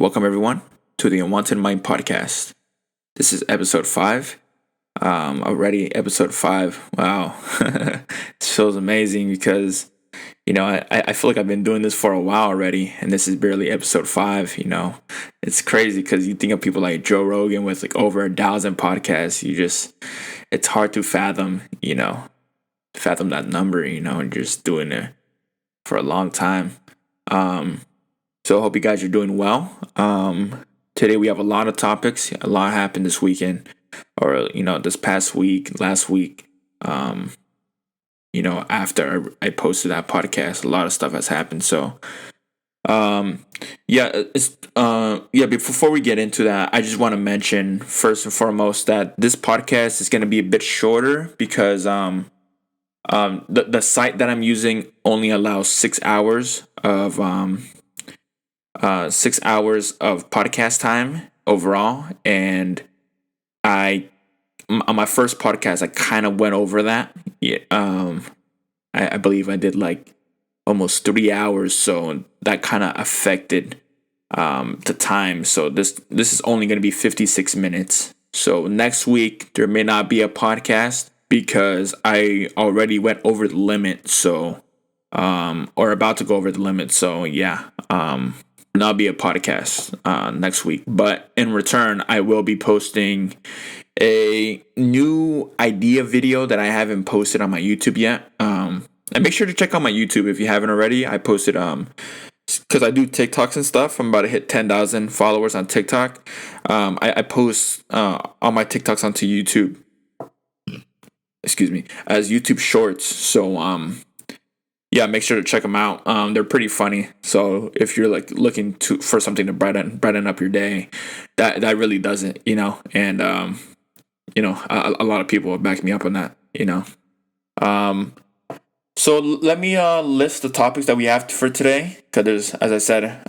Welcome everyone to the Unwanted Mind podcast. This is episode 5. Already episode 5. Wow. It feels amazing because, I feel like I've been doing this for a while already, and this is barely episode 5, It's crazy because you think of people like Joe Rogan with like over 1,000 podcasts. It's hard to fathom that number, and just doing it for a long time. So I hope you guys are doing well. Today we have a lot of topics. A lot happened this weekend, or this past week, last week. After I posted that podcast, a lot of stuff has happened. So, before we get into that, I just want to mention first and foremost that this podcast is going to be a bit shorter because the site that I'm using only allows 6 hours of 6 hours of podcast time overall, and on my first podcast I kind of went over that. I believe I did like almost 3 hours, so that kind of affected the time. So this is only going to be 56 minutes. So next week there may not be a podcast because I already went over the limit. So or about to go over the limit. So not be a podcast next week, but in return I will be posting a new idea video that I haven't posted on my YouTube yet. And make sure to check out my YouTube if you haven't already. I posted because I do TikToks and stuff. I'm about to hit 10,000 followers on TikTok. I post all my TikToks onto YouTube. Excuse me, as YouTube Shorts. So make sure to check them out. They're pretty funny. So if you're like looking for something to brighten up your day, that really does it, And a lot of people have backed me up on that, So let me list the topics that we have for today, because there's, as I said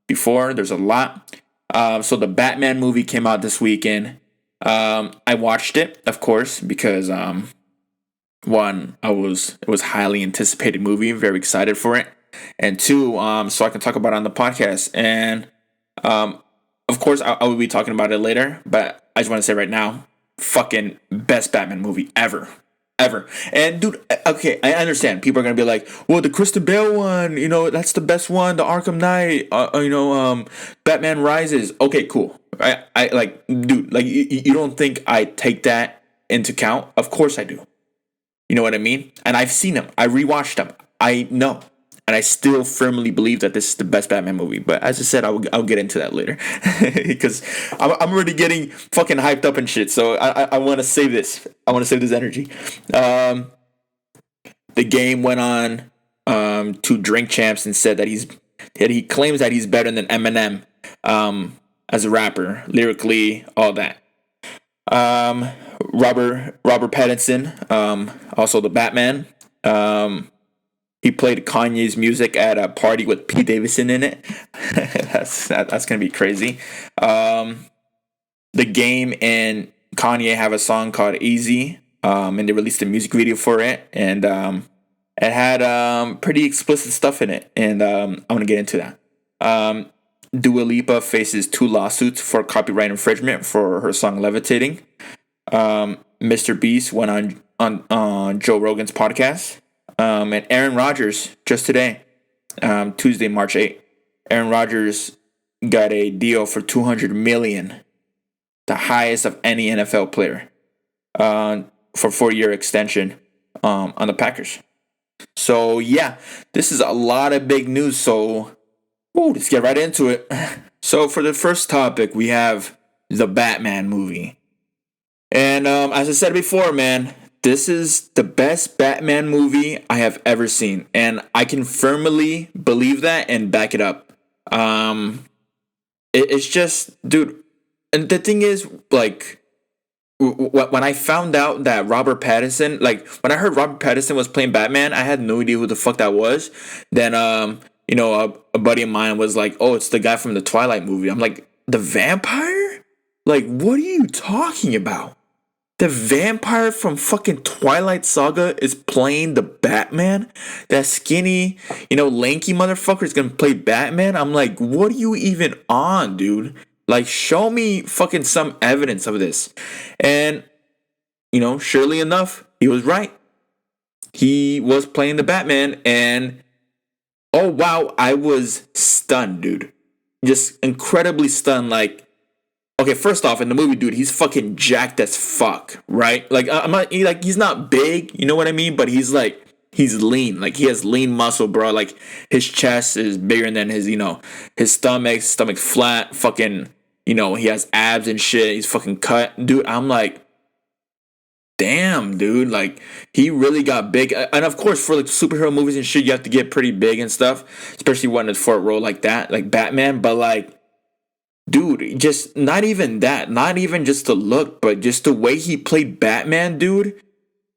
before, there's a lot. So the Batman movie came out this weekend. I watched it, of course, because one, it was highly anticipated movie, very excited for it, and two, so I can talk about it on the podcast. And of course, I will be talking about it later, but I just want to say right now, fucking best Batman movie ever. And dude, okay, I understand people are gonna be like, well, the Christian Bale one, that's the best one, the Arkham Knight, Batman Rises. Okay, cool. I like, dude, like you don't think I take that into account? Of course I do. You know what I mean? And I've seen them. I rewatched them. I know. And I still firmly believe that this is the best Batman movie. But as I said, I'll get into that later. Because I'm already getting fucking hyped up and shit. So I want to save this. I want to save this energy. The Game went on to Drink Champs and said that he claims that he's better than Eminem as a rapper. Lyrically, all that. Robert Pattinson, also the Batman. He played Kanye's music at a party with Pete Davidson in it. That's gonna be crazy. The Game and Kanye have a song called Eazy, and they released a music video for it, and it had pretty explicit stuff in it, and I'm gonna get into that. Dua Lipa faces 2 lawsuits for copyright infringement for her song Levitating. Mr. Beast went on Joe Rogan's podcast. And Aaron Rodgers, just today, Tuesday, March 8th, Aaron Rodgers got a deal for $200 million, the highest of any NFL player, for 4-year extension on the Packers. So yeah, this is a lot of big news. So let's get right into it. So for the first topic, we have the Batman movie. And as I said before, man, this is the best Batman movie I have ever seen. And I can firmly believe that and back it up. It's just, dude, and the thing is, like, when I found out that Robert Pattinson, like, when I heard Robert Pattinson was playing Batman, I had no idea who the fuck that was. Then, a buddy of mine was like, oh, it's the guy from the Twilight movie. I'm like, the vampire? Like, what are you talking about? The vampire from fucking Twilight Saga is playing the Batman. That skinny, lanky motherfucker is gonna play Batman. I'm like, what are you even on, dude? Like, show me fucking some evidence of this. And, surely enough, he was right. He was playing the Batman, and oh wow, I was stunned, dude. Just incredibly stunned. Like, okay, first off, in the movie, dude, he's fucking jacked as fuck, right? Like, I'm not he's not big, you know what I mean? But he's lean. Like, he has lean muscle, bro. Like, his chest is bigger than his stomach flat. Fucking, he has abs and shit. He's fucking cut, dude. I'm like, damn, dude, like, he really got big. And of course, for like superhero movies and shit, you have to get pretty big and stuff, especially when it's for a role like that, like Batman. But like, dude, just not even that, not even just the look, but just the way he played Batman, dude.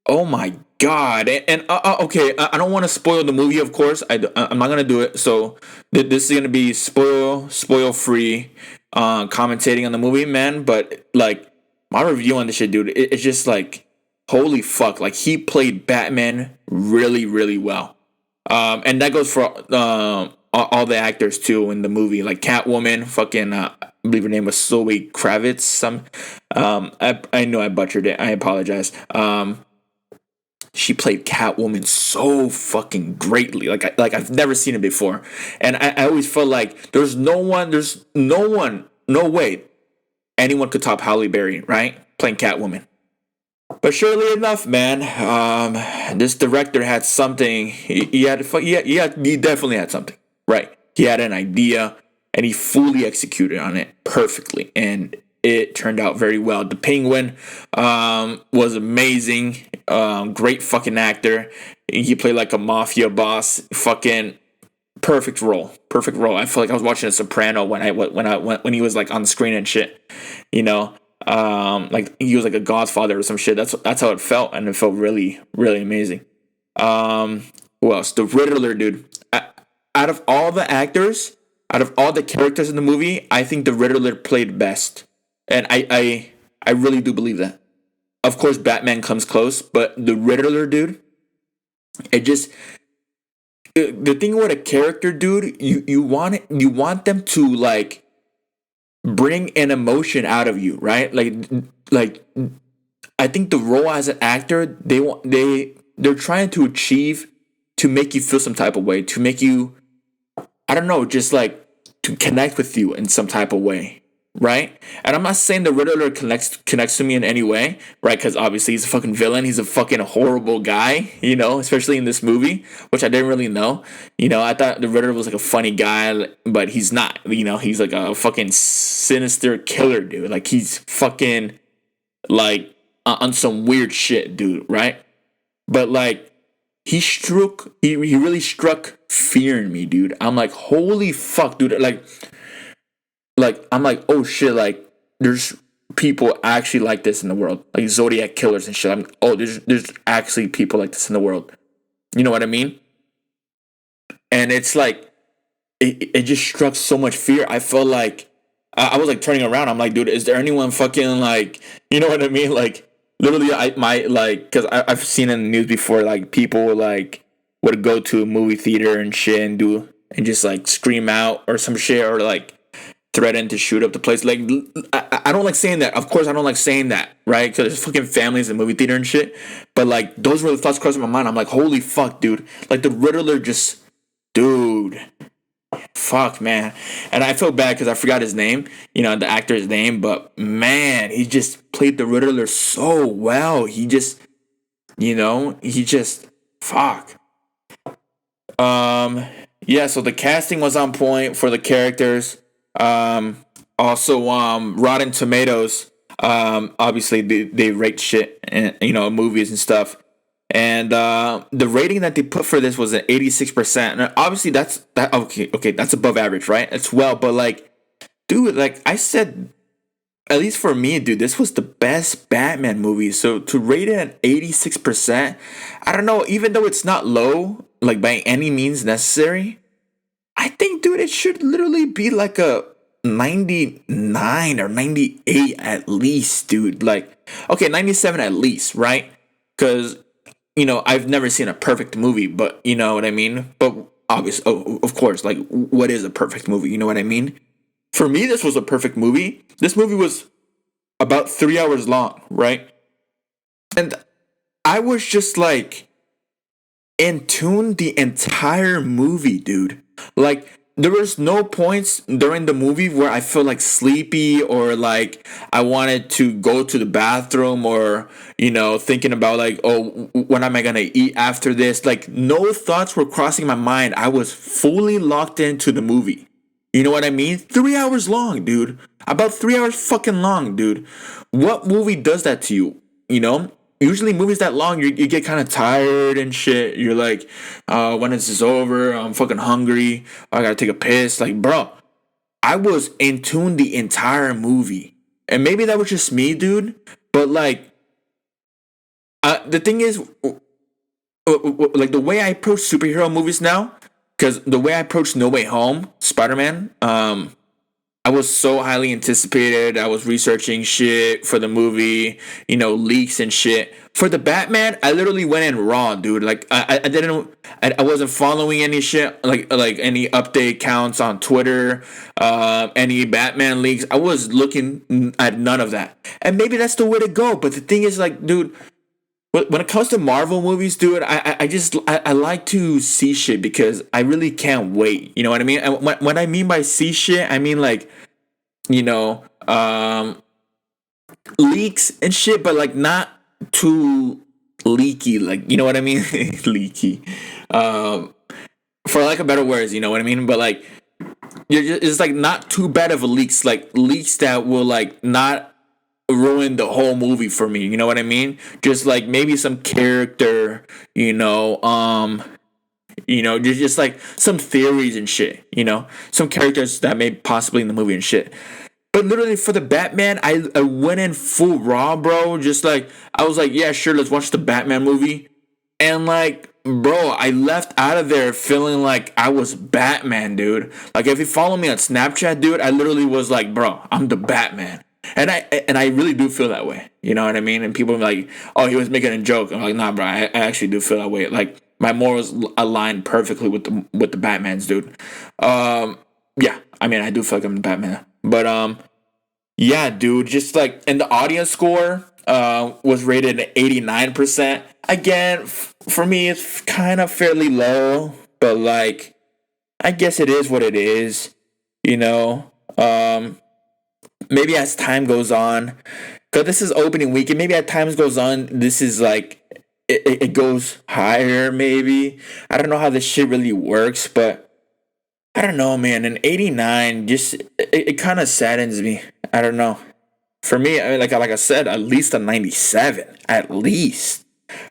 Oh my god. And okay, I don't want to spoil the movie, of course. I'm not gonna do it. So this is gonna be spoil free, commentating on the movie, man. But like, my review on this shit, dude, it's just like, holy fuck, like, he played Batman really, really well. And that goes for all the actors too in the movie, like Catwoman, fucking I believe her name was Zoe Kravitz. I know I butchered it. I apologize. She played Catwoman so fucking greatly. Like I've never seen it before, and I always felt like there's no way anyone could top Halle Berry, right, playing Catwoman. But surely enough, man, this director had something. He definitely had something, right? He had an idea, and he fully executed on it perfectly, and it turned out very well. The Penguin was amazing. Great fucking actor. He played like a mafia boss. Fucking perfect role. Perfect role. I feel like I was watching a Soprano when he was like on the screen and shit. Like he was like a Godfather or some shit. That's how it felt, and it felt really, really amazing. Who else? The Riddler, dude. Out of all the actors, out of all the characters in the movie, I think the Riddler played best, and I really do believe that. Of course, Batman comes close, but the Riddler, dude, the thing with a character, dude, you want them to like bring an emotion out of you, right? Like I think the role as an actor, they're trying to achieve to make you feel some type of way, to make you, I don't know, just like to connect with you in some type of way, right? And I'm not saying the Riddler connects to me in any way, right? Because obviously he's a fucking villain. He's a fucking horrible guy, especially in this movie, which I didn't really know. I thought the Riddler was like a funny guy, but he's not. He's like a fucking sinister killer, dude. Like, he's fucking like on some weird shit, dude, right? But like, he really struck fear in me, dude. I'm like, holy fuck, dude. Like, I'm like, oh shit, like, there's people actually like this in the world, like Zodiac killers and shit. There's actually people like this in the world. You know what I mean? And it's like, it just struck so much fear. I felt like I was like turning around. I'm like, dude, is there anyone fucking like, you know what I mean? Like, literally, because I've seen in the news before, like, people like would go to a movie theater and shit and just like scream out or some shit, or like threaten to shoot up the place. Like, I don't like saying that. Of course, I don't like saying that, right? Because there's fucking families in the movie theater and shit. But like, those were the thoughts crossing my mind. I'm like, holy fuck, dude. Like, the Riddler just, dude, fuck, man. And I feel bad because I forgot his name, the actor's name. But man, he just played the Riddler so well. He just, fuck. Yeah. So the casting was on point for the characters. Also, Rotten Tomatoes, obviously they rate shit, and movies and stuff, and the rating that they put for this was an 86%. And obviously okay, that's above average, right? It's well, but like, dude, like I said, at least for me, dude, this was the best Batman movie. So to rate it at 86%, I don't know, even though it's not low, like by any means necessary, I think, dude, it should literally be like a 99 or 98 at least, dude. Like, okay, 97 at least, right? Because, I've never seen a perfect movie, but you know what I mean? But obviously, of course, like, what is a perfect movie? You know what I mean? For me, this was a perfect movie. This movie was about 3 hours long, right? And I was just like in tune the entire movie, dude. Like, there was no points during the movie where I felt like sleepy or like I wanted to go to the bathroom or, thinking about like, oh, when am I going to eat after this? Like, no thoughts were crossing my mind. I was fully locked into the movie. You know what I mean? 3 hours long, dude. About 3 hours fucking long, dude. What movie does that to you? Usually movies that long, you get kind of tired and shit. You're like, when is this over? I'm fucking hungry. I gotta take a piss. Like, bro, I was in tune the entire movie. And maybe that was just me, dude. But like, the thing is, like the way I approach superhero movies now, because the way I approached No Way Home, Spider-Man, I was so highly anticipated. I was researching shit for the movie, leaks and shit. For the Batman, I literally went in raw, dude. Like I wasn't following any shit, like any update counts on Twitter, any Batman leaks. I was looking at none of that, and maybe that's the way to go. But the thing is, like, dude, when it comes to Marvel movies, dude, I like to see shit because I really can't wait. You know what I mean? And when I mean by see shit, I mean like, you know, leaks and shit, but like not too leaky. Like, you know what I mean? Leaky. For lack of better words, you know what I mean? But like, it's like not too bad of a leaks. Like leaks that will like not ruin the whole movie for me. You know what I mean? Just like maybe some character, just like some theories and shit, some characters that may possibly in the movie and shit. But literally for the Batman, I went in full raw, bro. Just like, I was like, yeah, sure, let's watch the Batman movie. And like, bro, I left out of there feeling like I was Batman, dude. Like, if you follow me on Snapchat, dude, I literally was like, bro, I'm the Batman. And I really do feel that way. You know what I mean? And people are like, oh, he was making a joke. I'm like, nah, bro, I actually do feel that way. Like, my morals align perfectly with the Batman's, dude. Yeah, I mean, I do feel like I'm the Batman. But yeah, dude, just like, and the audience score was rated at 89%. Again, for me, it's kind of fairly low, but like, I guess it is what it is, you know. Maybe as time goes on, because this is opening weekend, maybe as time goes on, this is like, it goes higher, maybe. I don't know how this shit really works, but I don't know, man. An 89, just, it kind of saddens me. I don't know. For me, I mean, like I said, at least a 97. At least.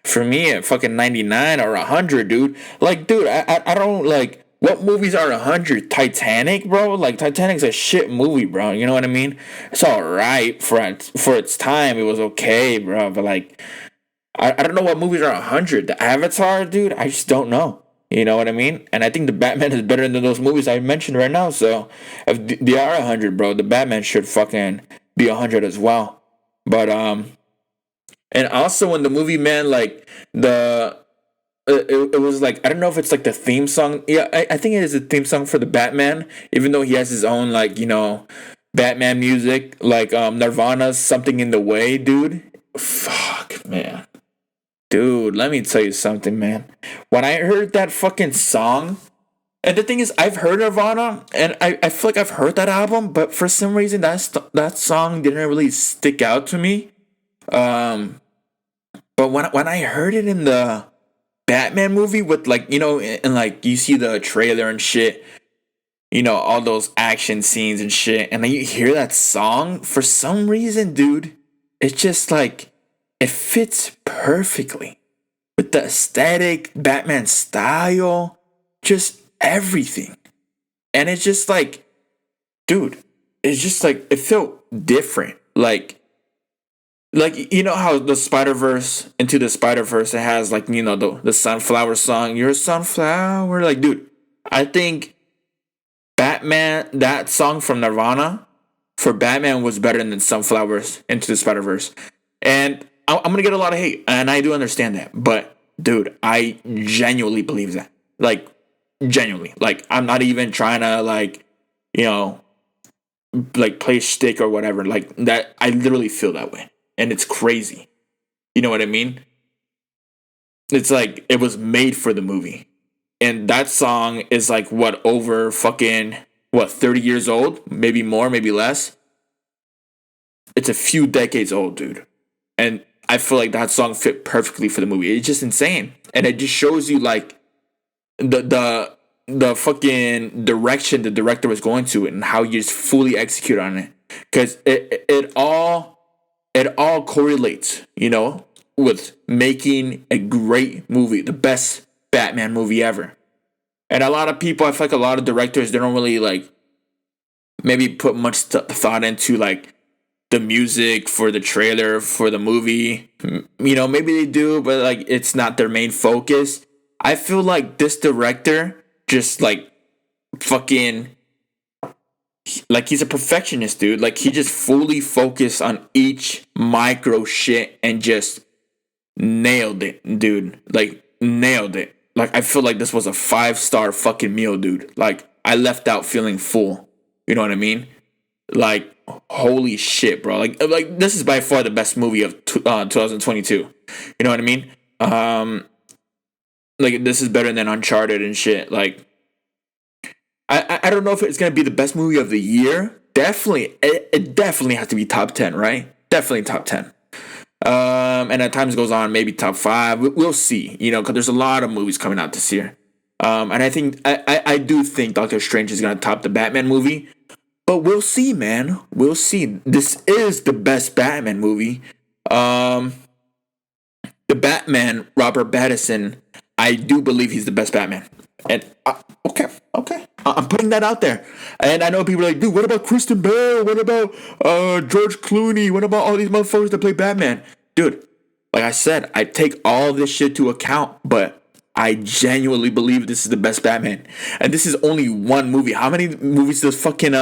For me, a fucking 99 or 100, dude. Like, dude, I don't, like, what movies are 100? Titanic, bro? Like, Titanic's a shit movie, bro. You know what I mean? It's alright for its time. It was okay, bro. But, like, I don't know what movies are 100. The Avatar, dude, I just don't know. You know what I mean? And I think the Batman is better than those movies I mentioned right now. So, if they are 100, bro, the Batman should fucking be 100 as well. But, and also in the movie, man, like, it was like, I don't know if it's like the theme song. Yeah, I think it is a theme song for the Batman, even though he has his own, like, Batman music, like Nirvana's Something in the Way, dude. Fuck, man. Dude, let me tell you something, man. When I heard that fucking song, and the thing is, I've heard Nirvana, and I feel like I've heard that album, but for some reason, that song didn't really stick out to me. But when I heard it in the Batman movie with, like, and like you see the trailer and shit, all those action scenes and shit, and then you hear that song, for some reason, dude, it's just like, it fits perfectly with the aesthetic, Batman style, just everything. And it's just like, dude, it's just like, it felt different. Like, how the Spider-Verse, Into the Spider-Verse, it has, like, the Sunflower song, You're a Sunflower. Like, dude, I think Batman, that song from Nirvana for Batman was better than Sunflowers Into the Spider Verse. And I'm gonna get a lot of hate, and I do understand that. But dude, I genuinely believe that. Like, genuinely. Like, I'm not even trying to like, you know, like play shtick or whatever. Like that, I literally feel that way, and it's crazy. You know what I mean? It's like it was made for the movie, and that song is like what over fucking what 30 years old, maybe more, maybe less. It's a few decades old, dude, and I feel like that song fit perfectly for the movie. It's just insane, and it just shows you like the fucking direction the director was going to and how you just fully execute on it, because it all correlates, with making a great movie, the best Batman movie ever. And a lot of people, I feel like a lot of directors, they don't really like maybe put much thought into like the music for the trailer for the movie. Maybe they do, but like it's not their main focus. I feel like this director just like fucking like he's a perfectionist, dude. Like he just fully focused on each micro shit and just nailed it, dude. Like nailed it. Like I feel like this was a 5-star fucking meal, dude. Like I left out feeling full. You know what I mean? Like holy shit, bro. Like this is by far the best movie of 2022. You know what I mean? Like this is better than Uncharted and shit. Like I don't know if it's gonna be the best movie of the year. Definitely, it definitely has to be top 10, right? Definitely top 10. And at times goes on, maybe top 5. We'll see, because there's a lot of movies coming out this year. And I think I do think Doctor Strange is gonna top the Batman movie, but we'll see, man. We'll see. This is the best Batman movie. The Batman, Robert Pattinson, I do believe he's the best Batman. And okay, I'm putting that out there. And I know people are like, dude, what about Kristen Bell? What about George Clooney? What about all these motherfuckers that play Batman? Dude, like I said, I take all this shit to account, but I genuinely believe this is the best Batman. And this is only one movie. How many movies does fucking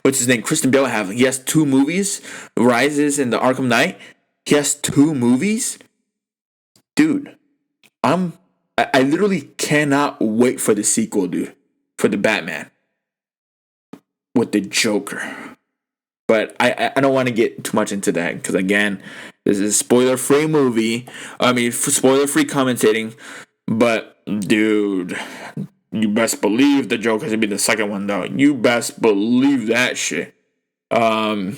what's his name, Kristen Bell have? He has 2 movies, Rises and the Arkham Knight. He has 2 movies. Dude, I literally cannot wait for the sequel, dude, for the Batman with the Joker. But I don't want to get too much into that because, again, this is a spoiler-free movie. I mean, spoiler-free commentating. But, dude, you best believe the Joker's going to be the second one, though. You best believe that shit. And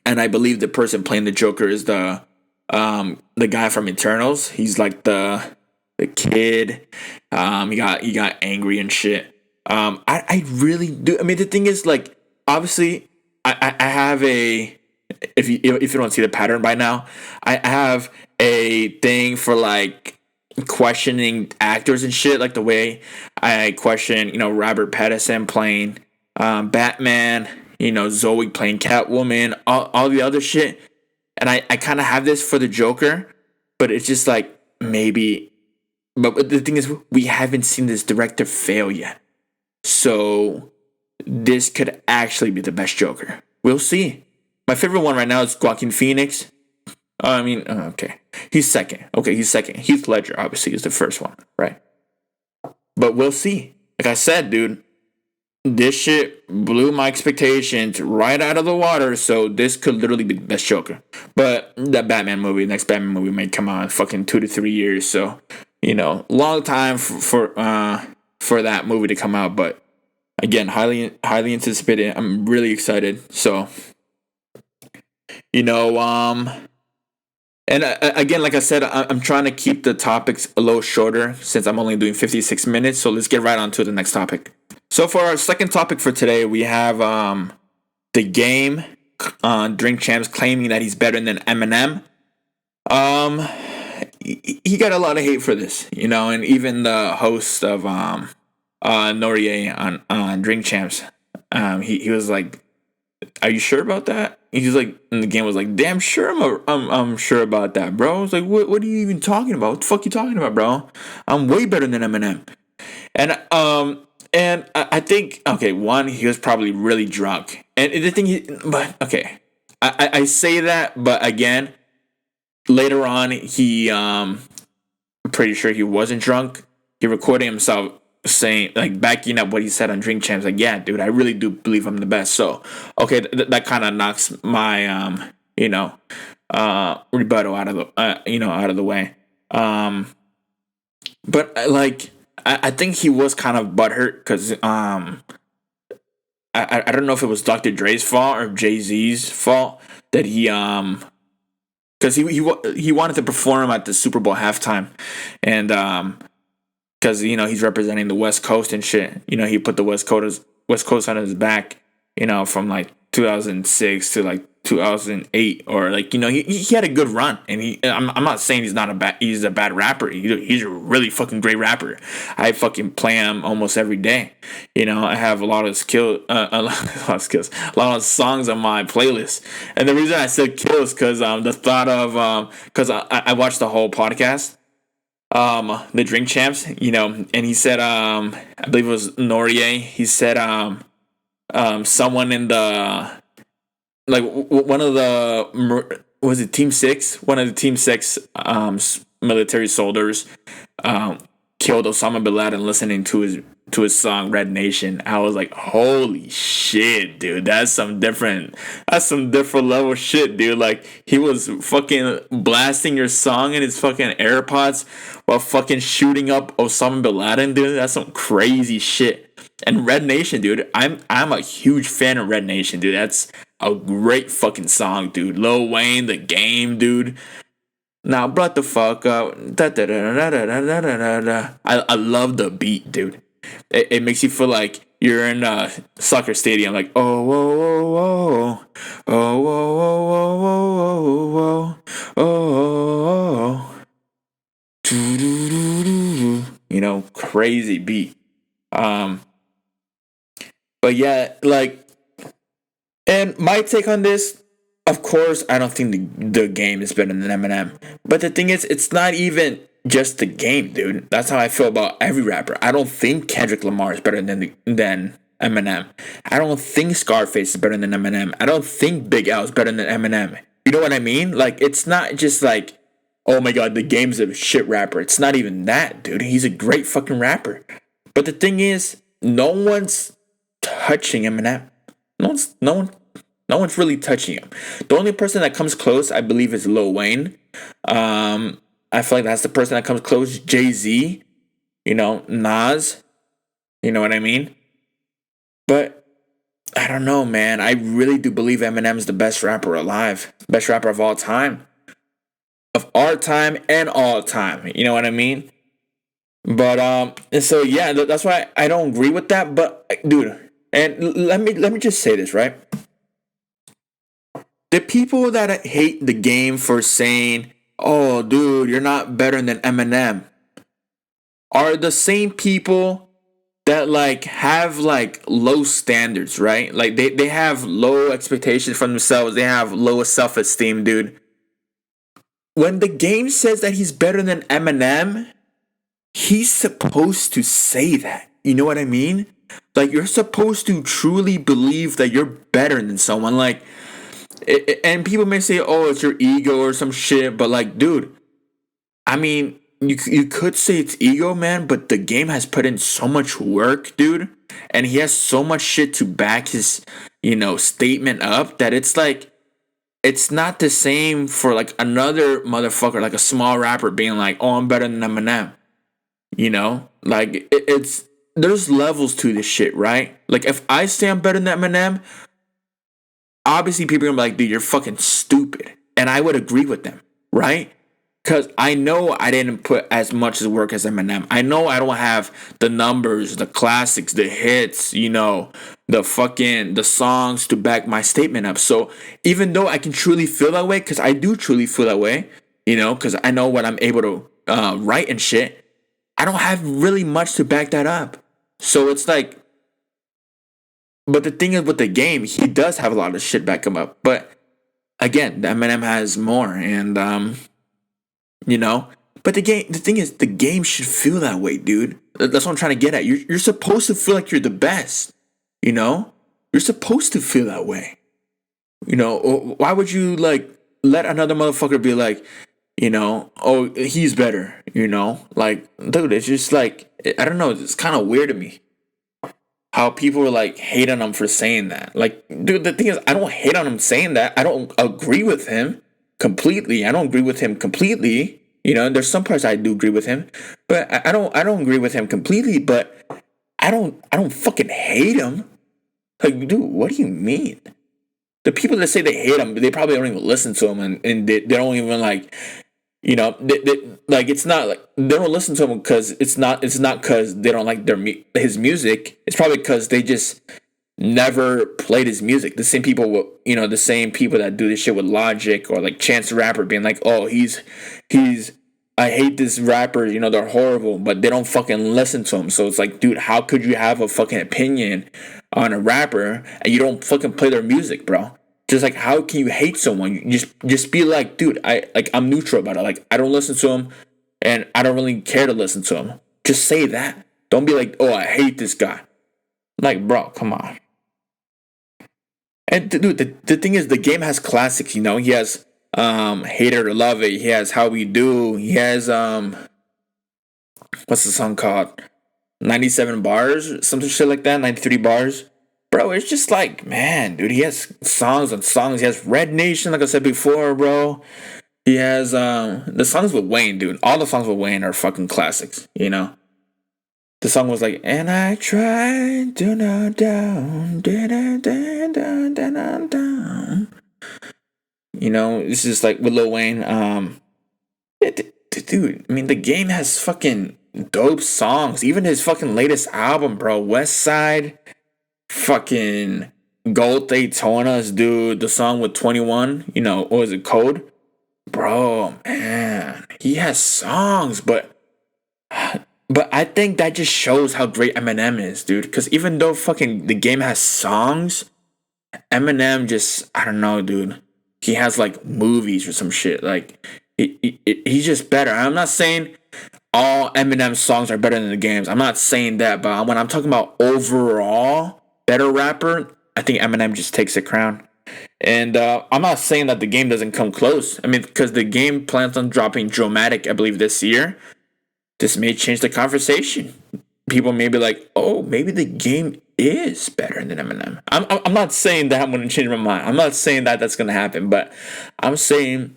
I believe the person playing the Joker is the guy from Eternals. He's like the kid. He got angry and shit. I really do. I mean, the thing is, like, obviously, I have a, if you don't see the pattern by now, I have a thing for like questioning actors and shit, like the way I question, Robert Pattinson playing Batman, Zoe playing Catwoman, all the other shit. And I kind of have this for the Joker, but it's just like maybe. But the thing is, we haven't seen this director fail yet. So this could actually be the best Joker. We'll see. My favorite one right now is Joaquin Phoenix. Okay. He's second. Okay, he's second. Heath Ledger, obviously, is the first one, right? But we'll see. Like I said, dude, this shit blew my expectations right out of the water, so this could literally be the best Joker. But that Batman movie, next Batman movie may come out in fucking 2 to 3 years, so, long time for that movie to come out, but again, highly anticipated. I'm really excited. So, and again, like I said, I'm trying to keep the topics a little shorter since I'm only doing 56 minutes. So let's get right on to the next topic. So for our second topic for today, we have the game. Drink Champs claiming that he's better than Eminem. He got a lot of hate for this, and even the host of On JRE on Drink Champs, he was like, "Are you sure about that?" He's like, and the game was like, "Damn sure, I'm sure about that, bro." I was like, "What are you even talking about? What the fuck you talking about, bro? I'm way better than Eminem." And And I think, okay, one, he was probably really drunk. And the thing, but okay, I say that, but again, later on, I'm pretty sure he wasn't drunk. He recorded himself saying, like, backing up what he said on Drink Champs. Like, yeah, dude, I really do believe I'm the best. So, okay, that kind of knocks my, you know, rebuttal out of the, out of the way. But like, I think he was kind of butthurt because, I don't know if it was Dr. Dre's fault or Jay Z's fault that because he wanted to perform at the Super Bowl halftime, and because he's representing the West Coast and shit. He put the West Coast on his back. From like 2006 to like 2008, or like he had a good run, and I'm not saying he's a bad rapper. He's a really fucking great rapper. I fucking play him almost every day. I have a lot of skill, a lot of skills, a lot of songs on my playlist. And the reason I said kills because the thought of because I watched the whole podcast, the Drink Champs, and he said, I believe it was Norier. He said, someone in the, like, one of the, was it Team 6? One of the Team 6 military soldiers killed Osama bin Laden listening to his song Red Nation. I was like, holy shit, dude, that's some different level shit, dude. Like, he was fucking blasting your song in his fucking AirPods while fucking shooting up Osama bin Laden, dude. That's some crazy shit. And Red Nation, dude, I'm a huge fan of Red Nation, dude. That's a great fucking song, dude. Lil Wayne, The Game, dude. Now, brought the fuck up. I love the beat, dude. It makes you feel like you're in a soccer stadium, like, oh, oh, oh, oh, oh, oh, oh, oh, oh, oh, crazy beat. But yeah, like, and my take on this, of course, I don't think the game is better than Eminem. But the thing is, it's not even just the game, dude. That's how I feel about every rapper. I don't think Kendrick Lamar is better than Eminem. I don't think Scarface is better than Eminem. I don't think Big L is better than Eminem. You know what I mean? Like, it's not just like, oh my god, the game's a shit rapper. It's not even that, dude. He's a great fucking rapper. But the thing is, no one's touching Eminem. No one's really touching him. The only person that comes close, I believe, is Lil Wayne. I feel like that's the person that comes close. Jay-Z, Nas. You know what I mean? But I don't know, man. I really do believe Eminem's the best rapper alive. Best rapper of all time. Of our time and all time. You know what I mean? But and so yeah, that's why I don't agree with that. But dude, and let me just say this, right? The people that hate the game for saying, oh, dude, you're not better than Eminem, are the same people that, like, have, like, low standards, right? Like, they have low expectations from themselves. They have low self-esteem, dude. When the game says that he's better than Eminem, he's supposed to say that. You know what I mean? Like, you're supposed to truly believe that you're better than someone. Like, and people may say, oh, it's your ego or some shit, but like, dude, I mean, you could say it's ego, man, but the game has put in so much work, dude, and he has so much shit to back his, statement up, that it's like, it's not the same for like another motherfucker, like a small rapper being like, oh, I'm better than Eminem. Like, it's, there's levels to this shit, right? Like, if I say I'm better than Eminem, obviously people are gonna be like, dude, you're fucking stupid. And I would agree with them, right? Because I know I didn't put as much work as Eminem. I know I don't have the numbers, the classics, the hits, the songs to back my statement up. So even though I can truly feel that way, because I do truly feel that way, because I know what I'm able to write and shit, I don't have really much to back that up. So it's like, but the thing is with the game, he does have a lot of shit back him up. But again, Eminem has more, and But the thing is, the game should feel that way, dude. That's what I'm trying to get at. You're supposed to feel like you're the best. You know, you're supposed to feel that way. You know, why would you like let another motherfucker be like, you know, oh, he's better. You know, like, dude, it's just like, I don't know. It's kind of weird to me how people are like hate on him for saying that. Like, dude, the thing is, I don't hate on him saying that. I don't agree with him completely. I don't agree with him completely. You know, there's some parts I do agree with him, but I don't agree with him completely. But I don't fucking hate him. Like, dude, what do you mean? The people that say they hate him, they probably don't even listen to him, and they don't even like, you know, like it's not like they don't listen to him because it's not because they don't like his music. It's probably because they just never played his music. The same people, you know, the same people that do this shit with Logic or like Chance the Rapper being like, oh, he's I hate this rapper, you know, they're horrible, but they don't fucking listen to him. So it's like, dude, how could you have a fucking opinion on a rapper and you don't fucking play their music, bro? Just like, how can you hate someone? You just be like, dude, I'm neutral about it. Like, I don't listen to him and I don't really care to listen to him. Just say that. Don't be like, oh, I hate this guy. Like, bro, come on. And dude, the thing is, the game has classics, you know. He has Hate It or Love It. He has How We Do. He has what's the song called? 97 bars, something shit like that, 93 bars. Bro, it's just like, man, dude, he has songs on songs. He has Red Nation, like I said before, bro. He has the songs with Wayne, dude. All the songs with Wayne are fucking classics, you know. The song was like, and I tried to not down, down. You know, it's just like with Lil Wayne. Dude, I mean, the game has fucking dope songs. Even his fucking latest album, bro, West Side, fucking Gold Daytonas, dude. The song with 21, you know, what was it, Code? Bro, man, he has songs, but I think that just shows how great Eminem is, dude. Because even though fucking the game has songs, Eminem just, I don't know, dude. He has like movies or some shit. Like, he's just better. I'm not saying all Eminem songs are better than the games. I'm not saying that. But when I'm talking about overall better rapper, I think Eminem just takes the crown. And I'm not saying that the game doesn't come close. I mean, because the game plans on dropping Dramatic, I believe, this year. This may change the conversation. People may be like, oh, maybe the game is better than Eminem. I'm not saying that I'm going to change my mind. I'm not saying that that's going to happen. But I'm saying,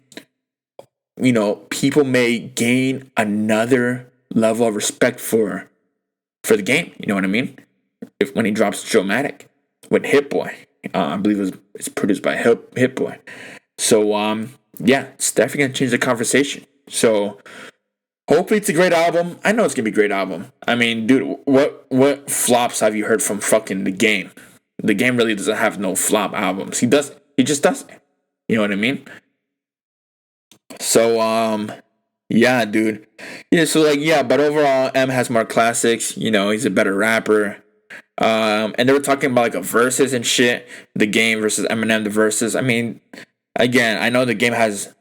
you know, people may gain another level of respect for the game. You know what I mean? When he drops Dramatic with Hit Boy. I believe it's produced by Hit Boy. So, yeah, it's definitely going to change the conversation. So, hopefully it's a great album. I know it's going to be a great album. I mean, dude, what flops have you heard from fucking the game? The game really doesn't have no flop albums. He just doesn't. You know what I mean? So, yeah, dude. Yeah, so like, yeah, but overall, M has more classics. You know, he's a better rapper. And they were talking about like a versus and shit. The game versus Eminem, the versus. I mean, again, I know the game has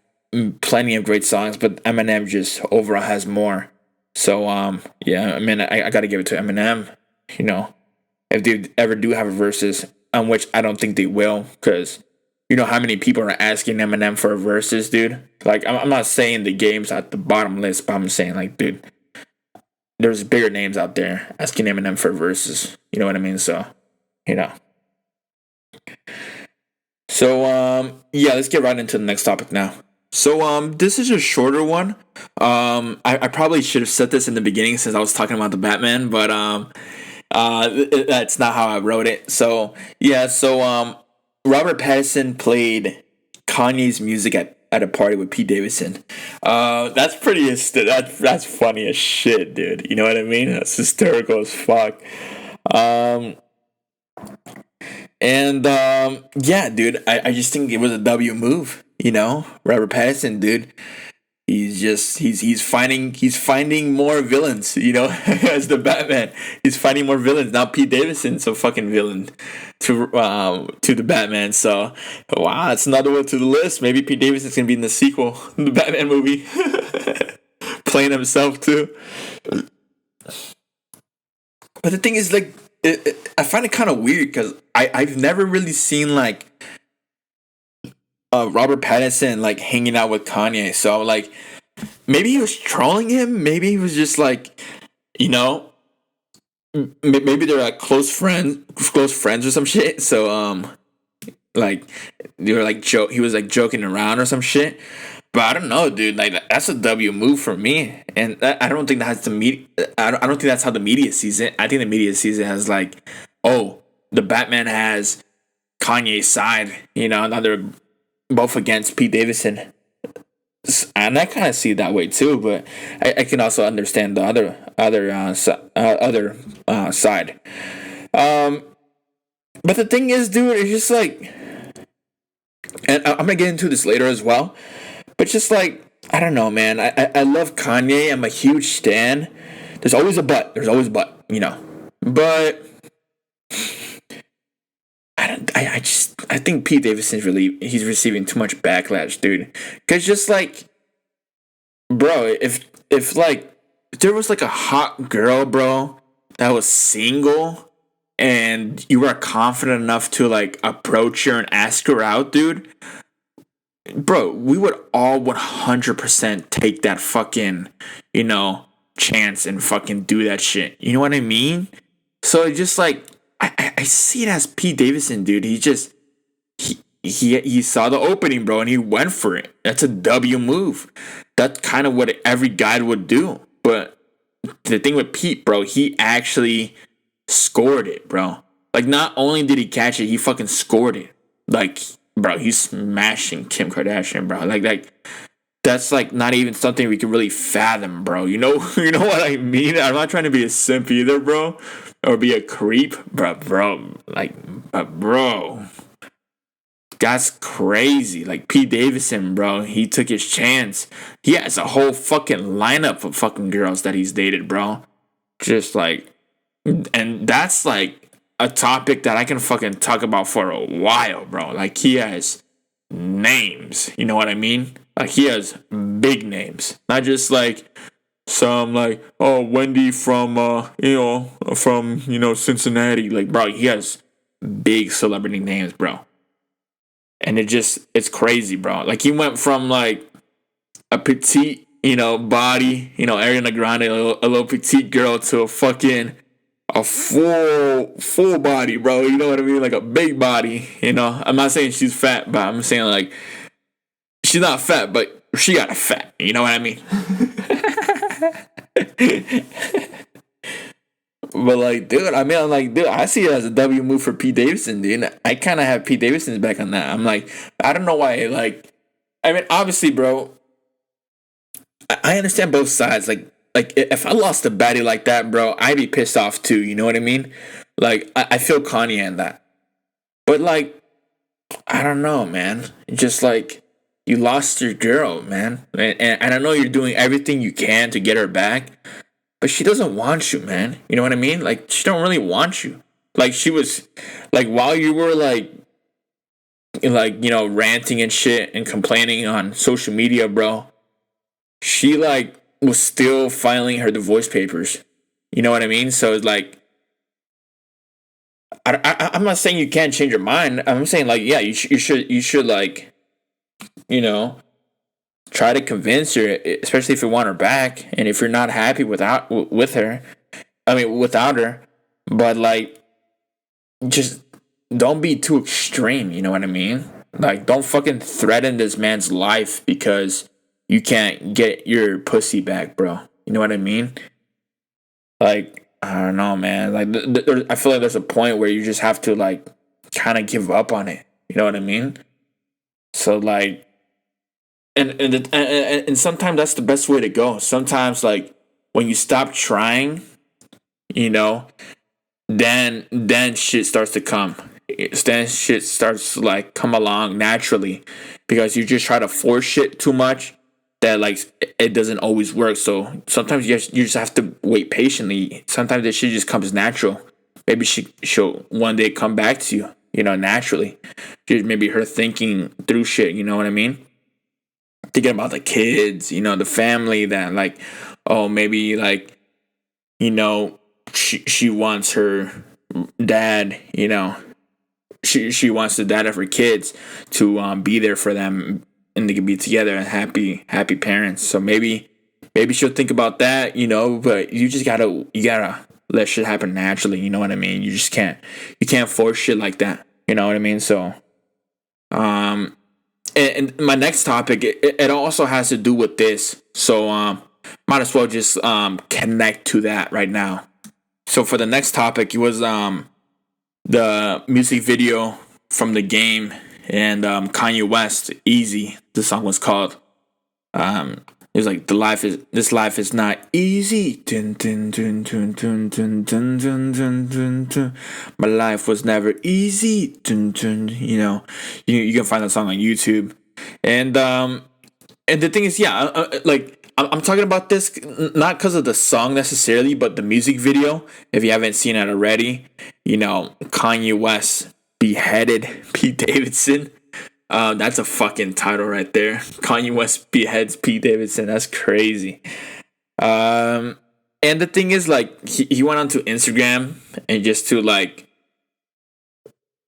plenty of great songs, but Eminem just overall has more. So, yeah, I mean, I gotta give it to Eminem. You know, if they ever do have a versus, on which I don't think they will, because you know how many people are asking Eminem for a versus, dude. Like, I'm not saying the game's at the bottom list, but I'm saying like, dude, there's bigger names out there asking Eminem for verses. You know what I mean? So, you know. So, yeah, let's get right into the next topic now. So, this is a shorter one. I probably should have said this in the beginning since I was talking about the Batman, but that's not how I wrote it. So, yeah, Robert Pattinson played Kanye's music at a party with Pete Davidson. That's pretty that's funny as shit, dude. You know what I mean? That's hysterical as fuck. Yeah, dude, I just think it was a W move. You know, Robert Pattinson, dude. He's finding more villains, you know, as the Batman. He's finding more villains. Now Pete Davidson's a fucking villain to the Batman. So wow, that's another one to the list. Maybe Pete Davidson's gonna be in the sequel, the Batman movie. playing himself too. But the thing is, like, I find it kind of weird because I've never really seen like Robert Pattinson like hanging out with Kanye. So like, maybe he was trolling him. Maybe he was just like, you know, maybe they're like close friends or some shit. So like they were like he was like joking around or some shit. But I don't know, dude. Like that's a W move for me, and I don't think that's the media. I don't think that's how the media sees it. I think the media sees it as like, oh, the Batman has Kanye's side. You know, now they're both against Pete Davidson, and I kind of see it that way too. But I can also understand the other side. But the thing is, dude, it's just like, and I'm gonna get into this later as well. But just like, I don't know, man. I love Kanye. I'm a huge stan. There's always a but. You know. But I think Pete Davidson's he's receiving too much backlash, dude. Cause just like, bro, if like there was like a hot girl, bro, that was single, and you were confident enough to like approach her and ask her out, dude. Bro, we would all 100% take that fucking, you know, chance and fucking do that shit. You know what I mean? So it's just like, I see it as Pete Davidson, dude. He saw the opening, bro, and he went for it. That's a W move. That's kind of what every guy would do. But the thing with Pete, bro, he actually scored it, bro. Like, not only did he catch it, he fucking scored it. Like, bro, he's smashing Kim Kardashian, bro. Like that's like not even something we can really fathom, bro. You know what I mean? I'm not trying to be a simp either, bro, or be a creep, bro. That's crazy. Like Pete Davidson, bro, he took his chance. He has a whole fucking lineup of fucking girls that he's dated, bro. Just like, and that's like a topic that I can fucking talk about for a while, bro. Like he has names, you know what I mean? Like he has big names, not just like some like, oh, Wendy from Cincinnati. Like, bro, he has big celebrity names, bro. And it's crazy, bro. Like he went from like a petite, body, Ariana Grande, a little petite girl, to a full body, bro. You know what I mean? Like a big body. I'm not saying she's fat, but I'm saying like she's not fat, but she got a fat. You know what I mean? But like, dude, I see it as a W move for Pete Davidson, dude. I kind of have Pete Davidson's back on that. I'm like, I don't know why. Like, I mean, obviously, bro, I understand both sides. Like if I lost a baddie like that, bro, I'd be pissed off too. You know what I mean? Like, I feel Kanye in that. But like, I don't know, man. Just like, you lost your girl, man, and I know you're doing everything you can to get her back. But she doesn't want you, man. You know what I mean? Like, she don't really want you. Like, she was, like, while you were, like, ranting and shit and complaining on social media, bro, she, like, was still filing her divorce papers. You know what I mean? So, it's like, I'm not saying you can't change your mind. I'm saying, like, yeah, you should, like, try to convince her, especially if you want her back, and if you're not happy without her. But like, just don't be too extreme. You know what I mean? Like, don't fucking threaten this man's life because you can't get your pussy back, bro. You know what I mean? Like, I don't know, man. Like, I feel like there's a point where you just have to like kind of give up on it. You know what I mean? So like. And sometimes that's the best way to go. Sometimes, like, when you stop trying, then shit starts to come. Then shit starts to, like, come along naturally, because you just try to force shit too much that, like, it doesn't always work. So sometimes you just have to wait patiently. Sometimes this shit just comes natural. Maybe she'll one day come back to you, naturally. Just maybe her thinking through shit. You know what I mean? thinking about the kids, the family that like, oh, maybe like, she wants her dad, she wants the dad of her kids to be there for them, and they can be together and happy parents. So maybe she'll think about that, but you gotta let shit happen naturally. You know what I mean? You can't force shit like that. You know what I mean? So and my next topic, it also has to do with this. So might as well just connect to that right now. So for the next topic, it was the music video from the game, and Kanye West, Eazy, the song was called. It was like this life is not easy. Dun, dun, dun, dun, dun, dun, dun, dun, dun, dun, dun. My life was never easy. Dun, dun, you can find that song on YouTube, and the thing is, yeah, like I'm talking about this not because of the song necessarily, but the music video. If you haven't seen it already, Kanye West beheaded Pete Davidson. That's a fucking title right there. Kanye West beheads Pete Davidson. That's crazy. And the thing is, like, he went onto Instagram and just to like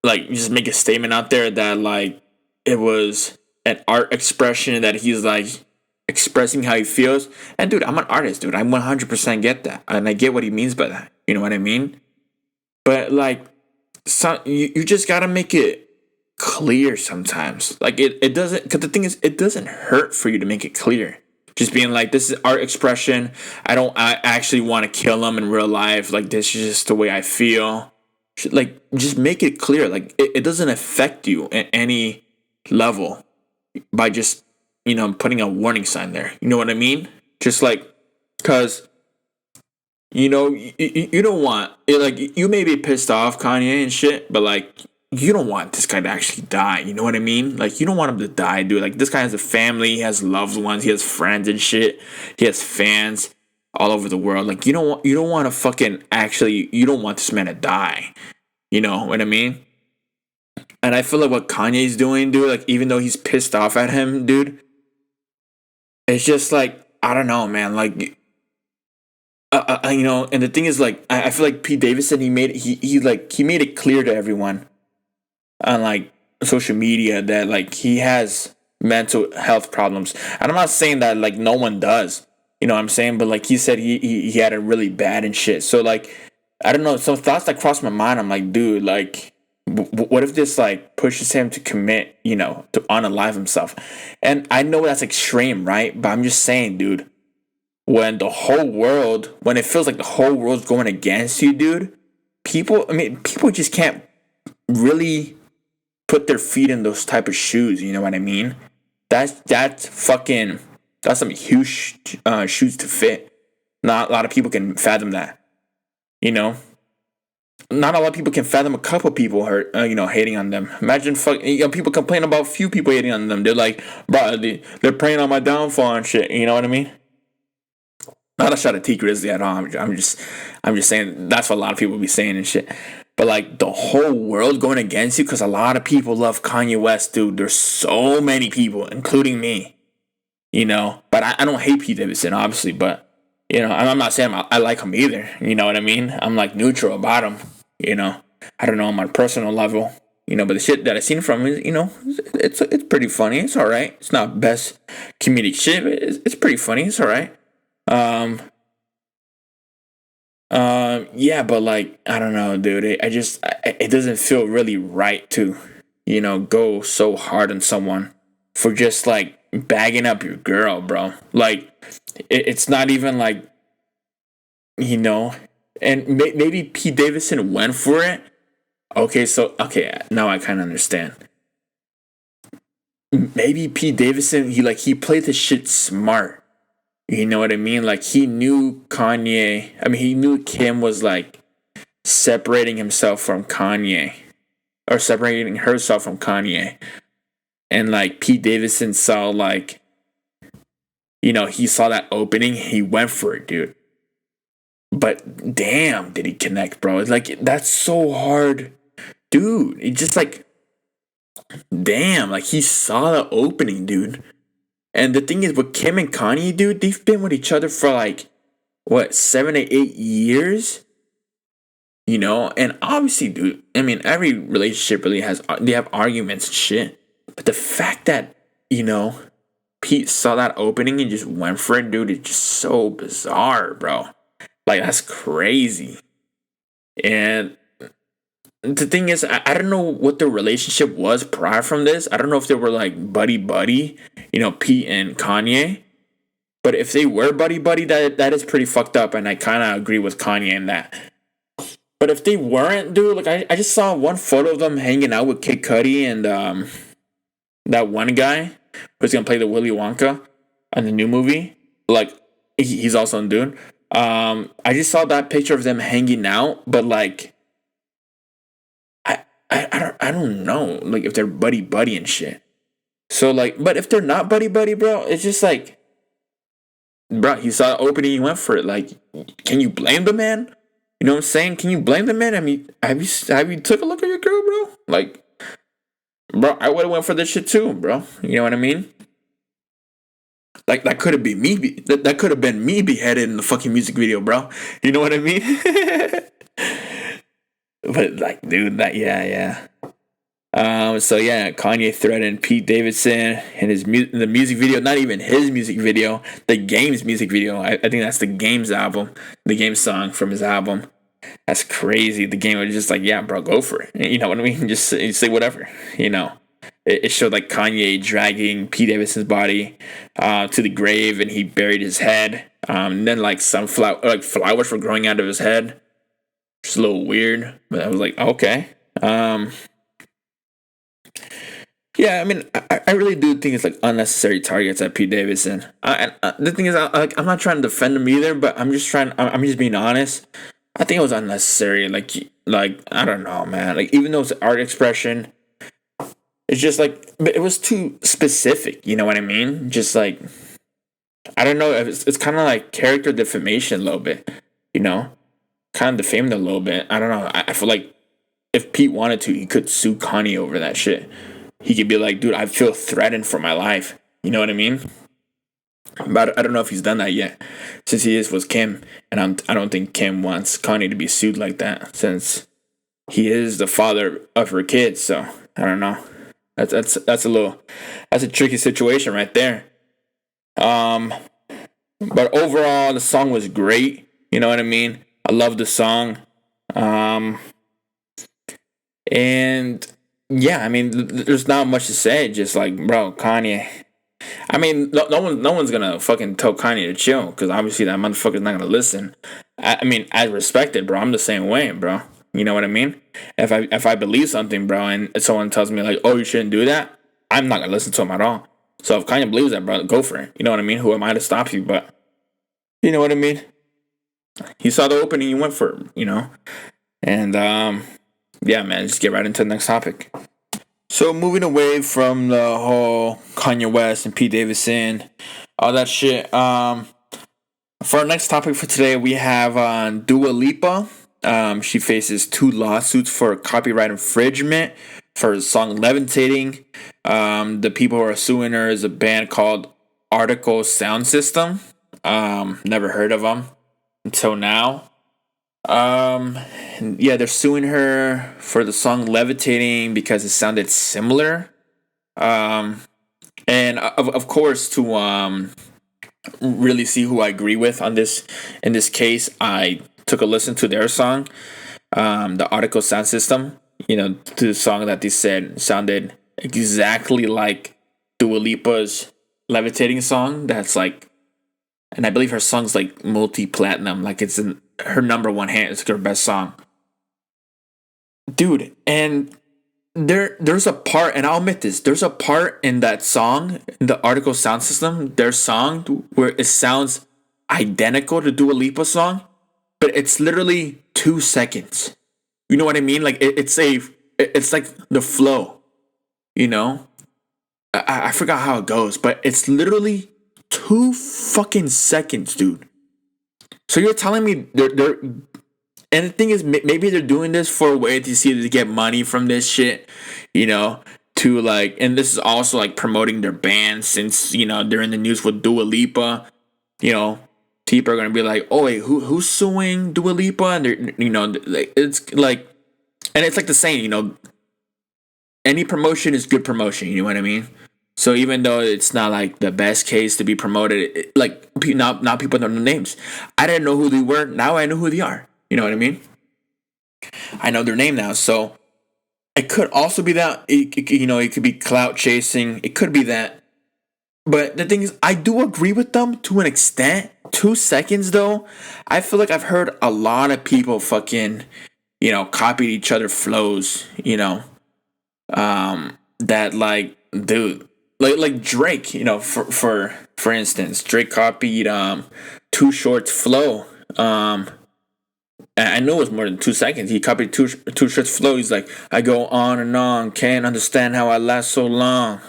just make a statement out there that like it was an art expression, that he's like expressing how he feels. And dude, I'm an artist, dude. I 100% get that, and I get what he means by that. You know what I mean? But like, you just gotta make it clear sometimes. Like it doesn't, because the thing is, it doesn't hurt for you to make it clear. Just being like, this is art expression. I actually want to kill him in real life. Like, this is just the way I feel. Like, just make it clear. Like, it doesn't affect you at any level by just, putting a warning sign there. You know what I mean? Just like, because, you don't want it. Like, you may be pissed off, Kanye and shit, but like, you don't want this guy to actually die. You know what I mean? Like, you don't want him to die, dude. Like, this guy has a family, he has loved ones, he has friends and shit. He has fans all over the world. Like, you don't want to fucking actually, you don't want this man to die. You know what I mean? And I feel like what Kanye's doing, dude, like, even though he's pissed off at him, dude, it's just like, I don't know, man. Like, and the thing is, like, I feel like Pete Davidson, he made it clear to everyone on like social media that like he has mental health problems. And I'm not saying that like no one does, you know what I'm saying, but like he said he had it really bad and shit. So like, I don't know, some thoughts that crossed my mind. I'm like, dude, like what if this like pushes him to commit, to unalive himself? And I know that's extreme, right? But I'm just saying, dude, when it feels like the whole world's going against you, dude, people just can't really put their feet in those type of shoes. You know what I mean? That's some huge shoes to fit. Not a lot of people can fathom that. Not a lot of people can fathom a couple people hating on them. Imagine people complain about few people hating on them. They're like, bro, they're preying on my downfall and shit. You know what I mean? Not a shot at T Grizzly at all. I'm just saying that's what a lot of people be saying and shit. But like the whole world going against you because a lot of people love Kanye West, dude. There's so many people, including me. But I don't hate Pete Davidson, obviously. But I'm not saying I like him either. You know what I mean? I'm like neutral about him. I don't know on my personal level. But the shit that I seen from him, it's pretty funny. It's all right. It's not best comedic shit. But it's pretty funny. It's all right. Yeah, but like, I don't know, dude. It doesn't feel really right to, go so hard on someone for just like bagging up your girl, bro. Like, it's not even like, and maybe Pete Davidson went for it. Okay, now I kind of understand. Maybe Pete Davidson, he played the shit smart. You know what I mean? Like, he knew he knew Kim was like separating himself from Kanye, or separating herself from Kanye. And like Pete Davidson saw like, he saw that opening, he went for it, dude. But damn, did he connect, bro? It's like, that's so hard, dude. It just like, damn, like he saw the opening, dude. And the thing is, with Kim and Kanye, dude, they've been with each other for like, what, 7 to 8 years? And obviously, dude, I mean, every relationship really they have arguments and shit. But the fact that, you know, Pete saw that opening and just went for it, dude, it's just so bizarre, bro. Like, that's crazy. And the thing is, I don't know what their relationship was prior from this. I don't know if they were like buddy buddy, Pete and Kanye. But if they were buddy buddy, that is pretty fucked up, and I kind of agree with Kanye in that. But if they weren't, dude, like I just saw one photo of them hanging out with Kid Cudi and that one guy who's gonna play the Willy Wonka in the new movie. Like he's also in Dune. I just saw that picture of them hanging out, but like I don't know, like if they're buddy buddy and shit. So like, but if they're not buddy buddy, bro, it's just like, bro, he saw the opening, he went for it. Like, can you blame the man? You know what I'm saying? Can you blame the man? I mean, have you took a look at your girl, bro? Like, bro, I would have went for this shit too, bro. You know what I mean? Like that could have been me. That could have been me beheaded in the fucking music video, bro. You know what I mean? But like, dude, yeah. So yeah, Kanye threatened Pete Davidson in the music video. Not even his music video, the Game's music video. I think that's the Game's album, the Game song from his album. That's crazy. The Game was just like, yeah, bro, go for it. You know what I mean? Just say whatever. It showed like Kanye dragging Pete Davidson's body to the grave, and he buried his head. And then like some flowers were growing out of his head. Just a little weird, but I was like, okay. Yeah, I mean, I really do think it's like unnecessary targets at Pete Davidson. The thing is, I'm not trying to defend him either, but I'm just being honest. I think it was unnecessary. Like I don't know, man. Like even though it's art expression, it's just like it was too specific. You know what I mean? Just like I don't know. It's kind of like character defamation a little bit. Kind of defamed a little bit. I don't know. I feel like if Pete wanted to, he could sue Kanye over that shit. He could be like, dude, I feel threatened for my life. You know what I mean? But I don't know if he's done that yet, since he is with Kim, and I don't think Kim wants Kanye to be sued like that, since he is the father of her kids. So I don't know. That's a tricky situation right there. But overall, the song was great. You know what I mean? I love the song. And yeah, I mean, there's not much to say. Just like, bro, Kanye. I mean, no one's gonna fucking tell Kanye to chill, because obviously that motherfucker's not gonna listen. I mean, I respect it, bro. I'm the same way, bro. You know what I mean? If I believe something, bro, and someone tells me like, oh, you shouldn't do that, I'm not gonna listen to him at all. So if Kanye believes that, bro, go for it. You know what I mean? Who am I to stop you? But you know what I mean? He saw the opening, he went for it, And yeah, man, just get right into the next topic. So moving away from the whole Kanye West and Pete Davidson, all that shit. For our next topic for today, we have Dua Lipa. She faces 2 lawsuits for copyright infringement for her song "Levitating." The people who are suing her is a band called Article Sound System. Never heard of them until now. Yeah, they're suing her for the song "Levitating" because it sounded similar. And of course, to really see who I agree with on this, in this case, I took a listen to their song, the Article Sound System. To the song that they said sounded exactly like Dua Lipa's "Levitating" song. That's like, and I believe her song's like multi-platinum. Like it's in her number one hit. It's her best song, dude. And there's a part, and I'll admit this, there's a part in that song, in the Article Sound System, their song, where it sounds identical to Dua Lipa's song, but it's literally 2 seconds. You know what I mean? Like it's like the flow. I forgot how it goes, but it's literally 2 fucking seconds, dude. So you're telling me they're and the thing is, maybe they're doing this for a way to see if they get money from this shit, to like, and this is also like promoting their band, since they're in the news with Dua Lipa. People are gonna be like, oh wait, who's suing Dua Lipa? And they're it's like, and it's like the saying, any promotion is good promotion. You know what I mean? So even though it's not like the best case to be promoted, like now people know the names. I didn't know who they were. Now I know who they are. You know what I mean? I know their name now. So it could also be that it could be clout chasing. It could be that. But the thing is, I do agree with them to an extent. 2 seconds though, I feel like I've heard a lot of people fucking, copied each other flows. That like, dude, like Drake, for instance, Drake copied Too Short's flow. I know it was more than 2 seconds. He copied Too Short's flow. He's like, I go on and on, can't understand how I last so long.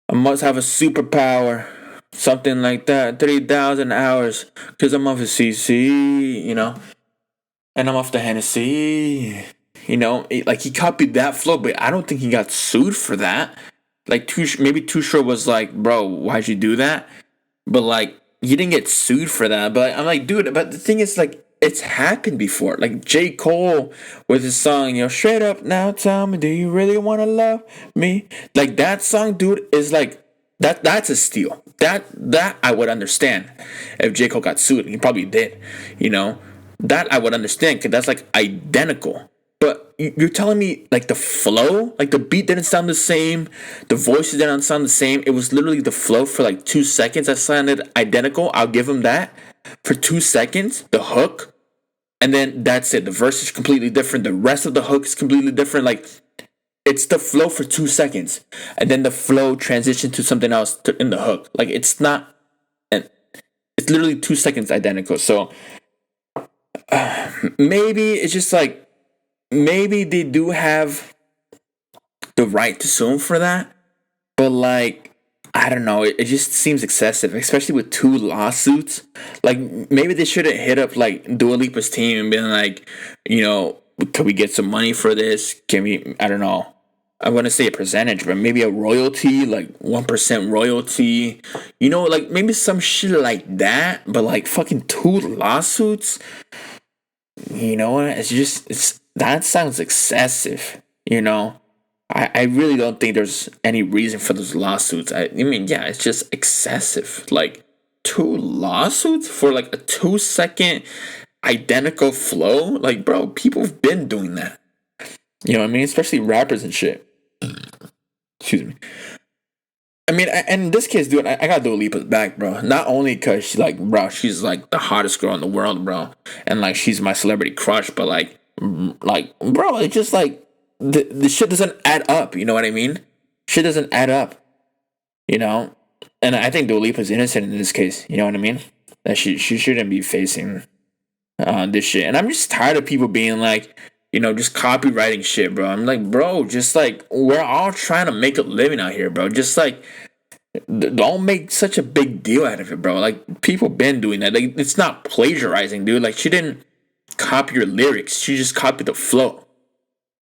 I must have a superpower, something like that. 3,000 hours, cause I'm off the CC, and I'm off the Hennessy. Like he copied that flow, but I don't think he got sued for that. Like maybe Too Short was like, bro, why'd you do that? But like he didn't get sued for that. But I'm like, dude, but the thing is, like, it's happened before. Like J. Cole with his song, straight up now, tell me, do you really want to love me? Like that song, dude, is like that's a steal. That I would understand if J. Cole got sued. He probably did. That I would understand, because that's like identical. But you're telling me like the flow, like the beat didn't sound the same, the voices didn't sound the same. It was literally the flow for like 2 seconds that sounded identical. I'll give him that. For 2 seconds, the hook, and then that's it. The verse is completely different. The rest of the hook is completely different. Like, it's the flow for 2 seconds, and then the flow transitioned to something else in the hook. Like, it's not, and it's literally 2 seconds identical. So maybe it's just like, maybe they do have the right to sue him for that, but like, I don't know, it just seems excessive, especially with 2 lawsuits. Like, maybe they shouldn't hit up like Dua Lipa's team and been like, can we get some money for this? Can we, I don't know, I want to say a percentage, but maybe a royalty, like 1% royalty, like maybe some shit like that. But like fucking 2 lawsuits, it's that sounds excessive. I really don't think there's any reason for those lawsuits. I mean, yeah, it's just excessive. Like 2 lawsuits for like a 2 second identical flow. Like, bro, people have been doing that. You know what I mean? Especially rappers and shit. Excuse me. I mean, and in this case, dude, I got Dua Lipa's back, bro. Not only because she's like, bro, she's like the hottest girl in the world, bro, and like she's my celebrity crush, but like, bro, it's just like the shit doesn't add up. You know what I mean? Shit doesn't add up. And I think Dua Lipa's innocent in this case. You know what I mean? That she shouldn't be facing this shit. And I'm just tired of people being like, just copywriting shit, bro. I'm like, bro, just like, we're all trying to make a living out here, bro. Just like, don't make such a big deal out of it, bro. Like, people been doing that. Like, it's not plagiarizing, dude. Like, she didn't copy your lyrics. She just copied the flow.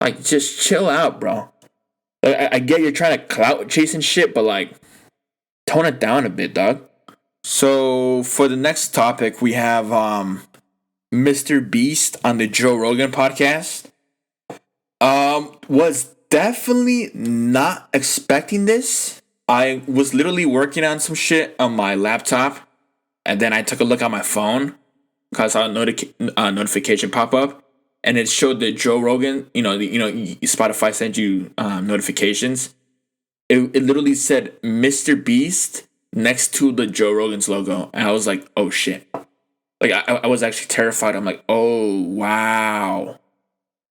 Like, just chill out, bro. Like, I get you're trying to clout chasing shit, but like, tone it down a bit, dog. So for the next topic, we have Mr. Beast on the Joe Rogan podcast. Was definitely not expecting this. I was literally working on some shit on my laptop, and then I took a look at my phone because I saw a notification pop up, and it showed that Joe Rogan, Spotify sent you notifications. It literally said Mr. Beast next to the Joe Rogan's logo, and I was like, oh shit. Like, I was actually terrified. I'm like, oh wow,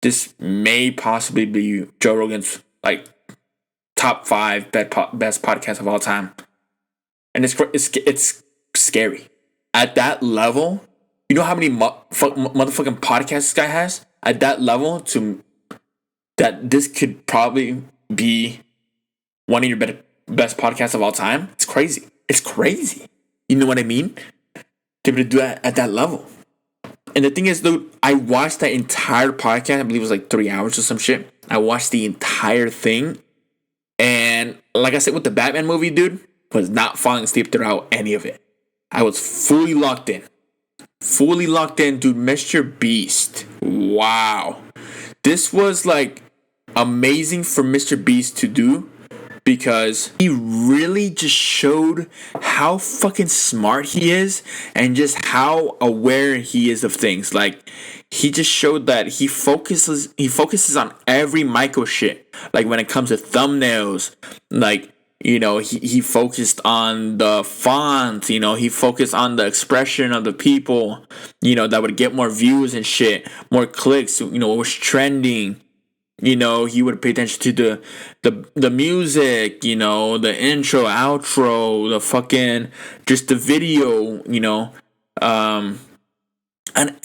this may possibly be Joe Rogan's like top 5 best podcast of all time, and it's scary at that level. You know how many motherfucking podcasts this guy has at that level, to that this could probably be one of your best podcasts of all time. It's crazy. It's crazy. You know what I mean? To be able to do that at that level. And the thing is, dude, I watched that entire podcast. I believe it was like 3 hours or some shit. I watched the entire thing. like I said with the Batman movie, dude, was not falling asleep throughout any of it. I was fully locked in. Fully locked in, dude. Mr. Beast. Wow. This was like amazing for Mr. Beast to do because he really just showed how fucking smart he is and just how aware he is of things. Like, he just showed that he focuses on every micro shit. Like when it comes to thumbnails, like, you know, he focused on the font, you know, he focused on the expression of the people, you know, that would get more views and shit, more clicks, you know, what was trending. You know, he would pay attention to the music, you know, the intro, outro, the fucking, just the video, you know, and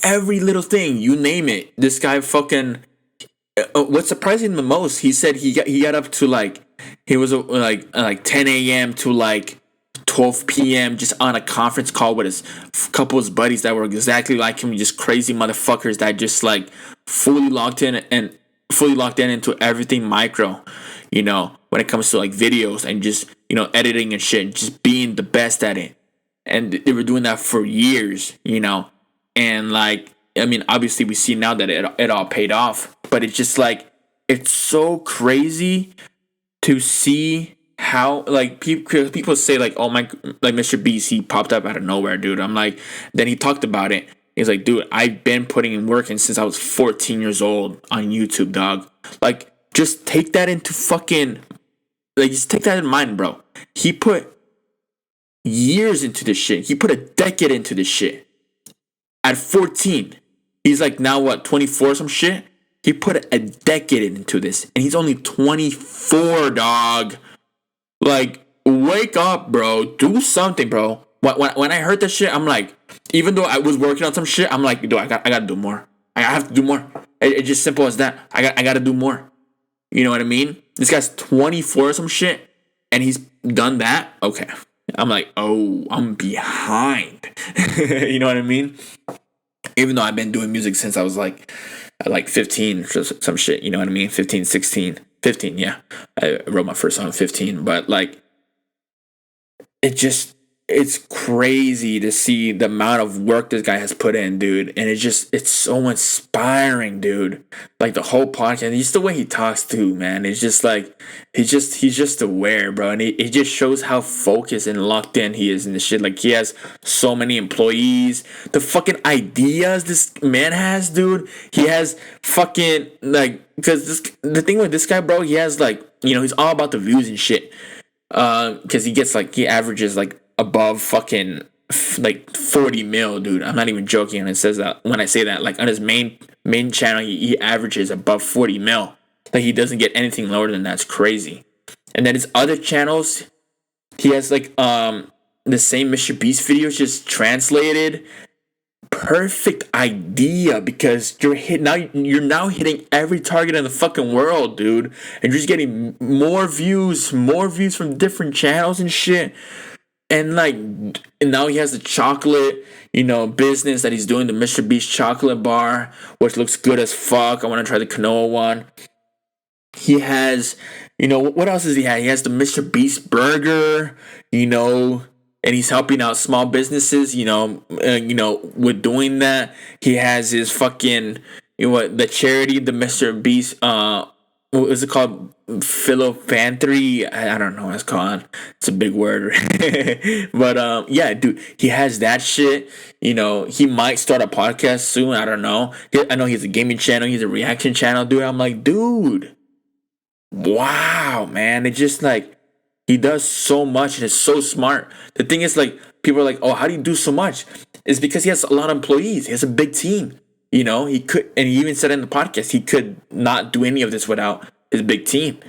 every little thing, you name it. This guy fucking, what's surprising the most, he said he got up to like, he was like 10 a.m. to like 12 p.m. just on a conference call with his couple of his buddies that were exactly like him, just crazy motherfuckers that just like fully locked in into everything micro, you know, when it comes to like videos and just, you know, editing and shit, just being the best at it. And they were doing that for years, you know, and like, I mean, obviously we see now that it all paid off, but it's just like, it's so crazy to see how, like, people say like, oh my, like Mr. Beast, he popped up out of nowhere, dude. I'm like, then he talked about it. He's like, dude, I've been putting in work since I was 14 years old on YouTube, dog. Like, just take that into fucking, like, just take that in mind, bro. He put years into this shit. He put a decade into this shit. At 14, he's like now what, 24 or some shit? He put a decade into this, and he's only 24, dog. Like, wake up, bro. Do something, bro. When I heard that shit, I'm like, even though I was working on some shit, I'm like, dude, I gotta do more. I have to do more. It's just simple as that. I gotta do more. You know what I mean? This guy's 24 or some shit, and he's done that. Okay. I'm like, oh, I'm behind. You know what I mean? Even though I've been doing music since I was like 15 or some shit. You know what I mean? 15, 16. 15, yeah. I wrote my first song at 15. But like, it's crazy to see the amount of work this guy has put in, dude. And it's so inspiring, dude. Like the whole podcast, just the way he talks too, man. It's just like, he's just aware, bro. And it just shows how focused and locked in he is in this shit. Like, he has so many employees. The fucking ideas this man has, dude. He has fucking, like, because the thing with this guy, bro, he has like, you know, he's all about the views and shit. Because he averages like above fucking like 40 mil, dude. I'm not even joking when it says that. When I say that, like on his main channel, he averages above 40 mil. Like, he doesn't get anything lower than that. It's crazy. And then his other channels, he has like the same Mr. Beast videos just translated. Perfect idea, because you're now hitting every target in the fucking world, dude, and you're just getting more views from different channels and shit. And like, and now he has the chocolate, you know, business that he's doing, the Mr. Beast chocolate bar, which looks good as fuck. I want to try the Canoa one. He has, you know, what else does he have? He has the Mr. Beast burger, you know, and he's helping out small businesses, you know, with doing that. He has his fucking, you know what, the charity, the Mr. Beast, what is it called? Philanthropy? I don't know what it's called. It's a big word. But yeah, dude, he has that shit. You know, he might start a podcast soon. I don't know. I know he has a gaming channel. He's a reaction channel, dude. I'm like, dude, wow, man. It's just like, he does so much and is so smart. The thing is, like, people are like, oh, how do you do so much? It's because he has a lot of employees. He has a big team. You know, he could, and he even said in the podcast, he could not do any of this without his big team.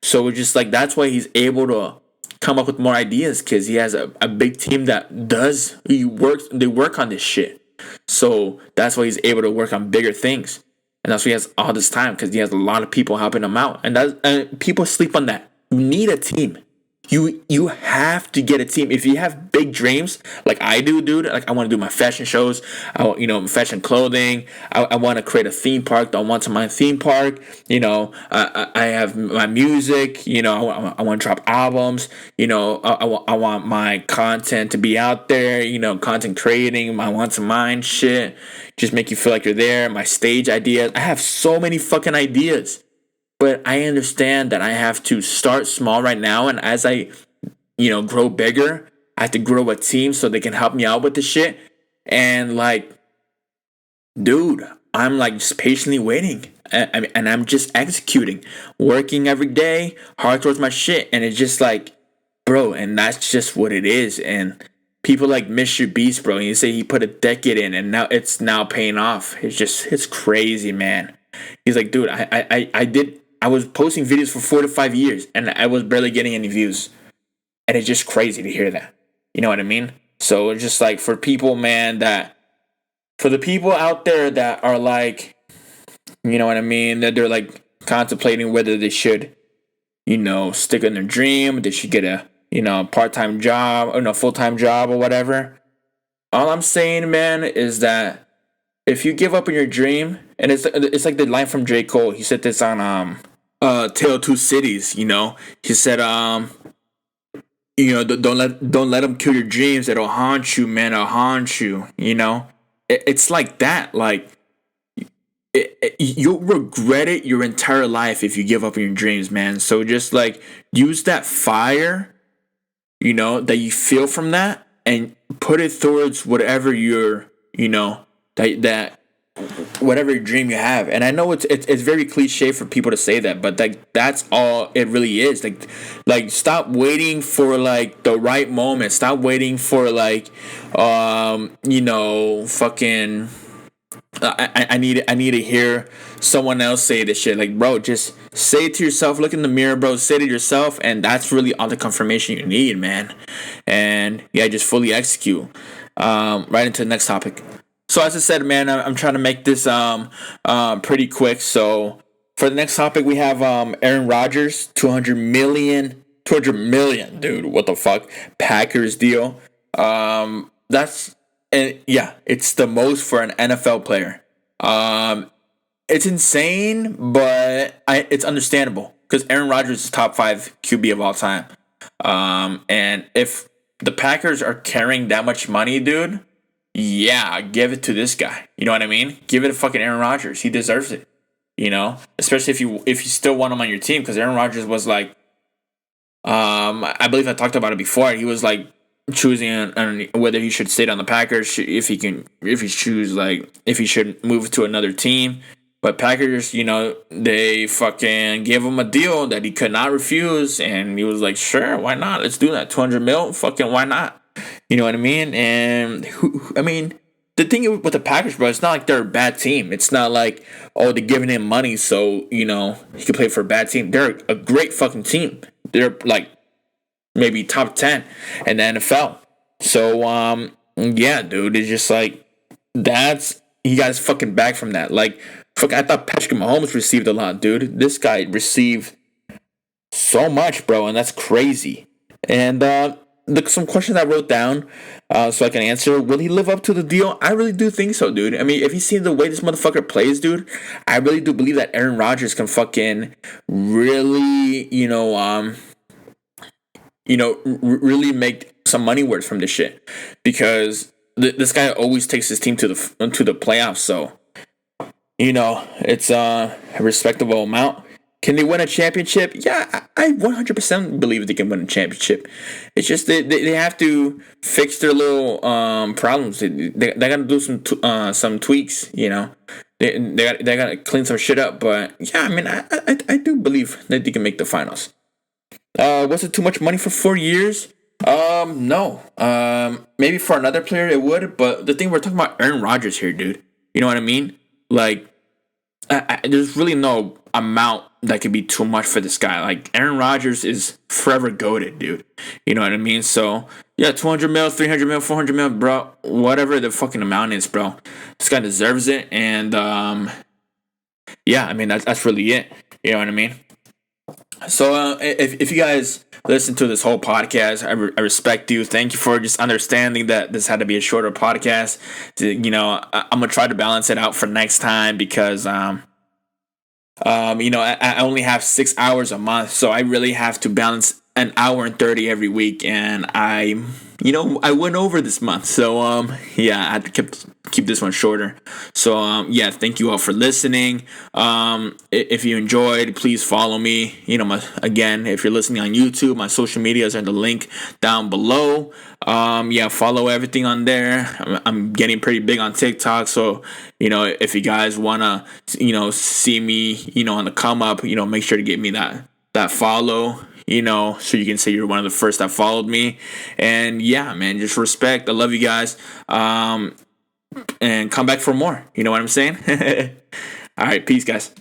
So it's just like, that's why he's able to come up with more ideas, because he has a big team that they work on this shit. So that's why he's able to work on bigger things. And that's why he has all this time, because he has a lot of people helping him out. And people sleep on that. You need a team. you have to get a team. If you have big dreams like I do, dude, like I want to do my fashion shows, fashion clothing. I want to create a theme park. I want to my theme park. I have my music. I want to drop albums. I want my content to be out there. Content creating. I want to mine shit. Just make you feel like you're there. My stage ideas. I have so many fucking ideas. But I understand that I have to start small right now, and as I, grow bigger, I have to grow a team so they can help me out with the shit. And like, dude, I'm like just patiently waiting, and I'm just executing, working every day, hard towards my shit, and it's just like, bro, and that's just what it is. And people like Mr. Beast, bro, and you say he put a decade in, and now it's paying off. It's crazy, man. He's like, dude, I was posting videos for 4 to 5 years and I was barely getting any views. And it's just crazy to hear that. You know what I mean? So it's just like for people, man, for the people out there that are like, you know what I mean? That they're like contemplating whether they should, stick in their dream, they should get a, part-time job or full-time job or whatever. All I'm saying, man, is that if you give up on your dream, and it's like the line from J. Cole. He said this on Tale of Two Cities. He said don't let them kill your dreams. It'll haunt you, man. It'll haunt you. It's like that. Like you'll regret it your entire life if you give up on your dreams, man. So just like use that fire, that you feel from that, and put it towards whatever you're, that whatever dream you have. And I know it's very cliche for people to say that, but that's all it really is. Like stop waiting for like the right moment. Stop waiting for like fucking I need to hear someone else say this shit. Like, bro, just say it to yourself. Look in the mirror, bro. Say it to yourself, and that's really all the confirmation you need, man. And yeah, just fully execute. Right into the next topic. So as I said, man, I'm trying to make this pretty quick. So for the next topic, we have Aaron Rodgers, 200 million, dude. What the fuck? Packers deal. It's the most for an NFL player. It's insane, but it's understandable because Aaron Rodgers is top 5 QB of all time. And if the Packers are carrying that much money, dude, yeah, give it to this guy. You know what I mean? Give it to fucking Aaron Rodgers. He deserves it. Especially if you still want him on your team, because Aaron Rodgers was like, I believe I talked about it before. He was like choosing on whether he should stay on the Packers, if he should move to another team. But Packers, they fucking gave him a deal that he could not refuse, and he was like, sure, why not? Let's do that. 200 mil, fucking why not? You know what I mean? And the thing with the Packers, bro, it's not like they're a bad team. It's not like, they're giving him money so, he can play for a bad team. They're a great fucking team. They're like maybe top 10 in the NFL. So, yeah, dude, it's just like, he got his fucking back from that. Like, fuck, I thought Patrick Mahomes received a lot, dude. This guy received so much, bro, and that's crazy. And, some questions I wrote down so I can answer. Will he live up to the deal? I really do think so, dude. I mean, if you see the way this motherfucker plays, dude, I really do believe that Aaron Rodgers can fucking really, really make some money worth from this shit, because this guy always takes his team to the playoffs. So, it's a respectable amount. Can they win a championship? Yeah, I 100% believe they can win a championship. It's just they have to fix their little problems. They got to do some tweaks. They got to clean some shit up. But yeah, I mean, I do believe that they can make the finals. Was it too much money for 4 years? No. Maybe for another player it would. But the thing, we're talking about Aaron Rodgers here, dude. You know what I mean? Like, there's really no amount that could be too much for this guy. Like, Aaron Rodgers is forever goated, dude. You know what I mean? So, yeah, 200 mil, 300 mil, 400 mil, bro. Whatever the fucking amount is, bro. This guy deserves it. And, yeah, I mean, that's really it. You know what I mean? So if you guys listen to this whole podcast, I respect you. Thank you for just understanding that this had to be a shorter podcast. I'm gonna try to balance it out for next time because I only have 6 hours a month, so I really have to balance an hour and 30 every week, and I went over this month, so yeah, I had to keep this one shorter. So yeah, thank you all for listening. If you enjoyed, please follow me. Again, if you're listening on YouTube, my social medias are in the link down below. Yeah, follow everything on there. I'm getting pretty big on TikTok, so if you guys wanna see me on the come up, make sure to give me that follow, so you can say you're one of the first that followed me. And yeah, man, just respect. I love you guys. And come back for more. You know what I'm saying? All right, peace, guys.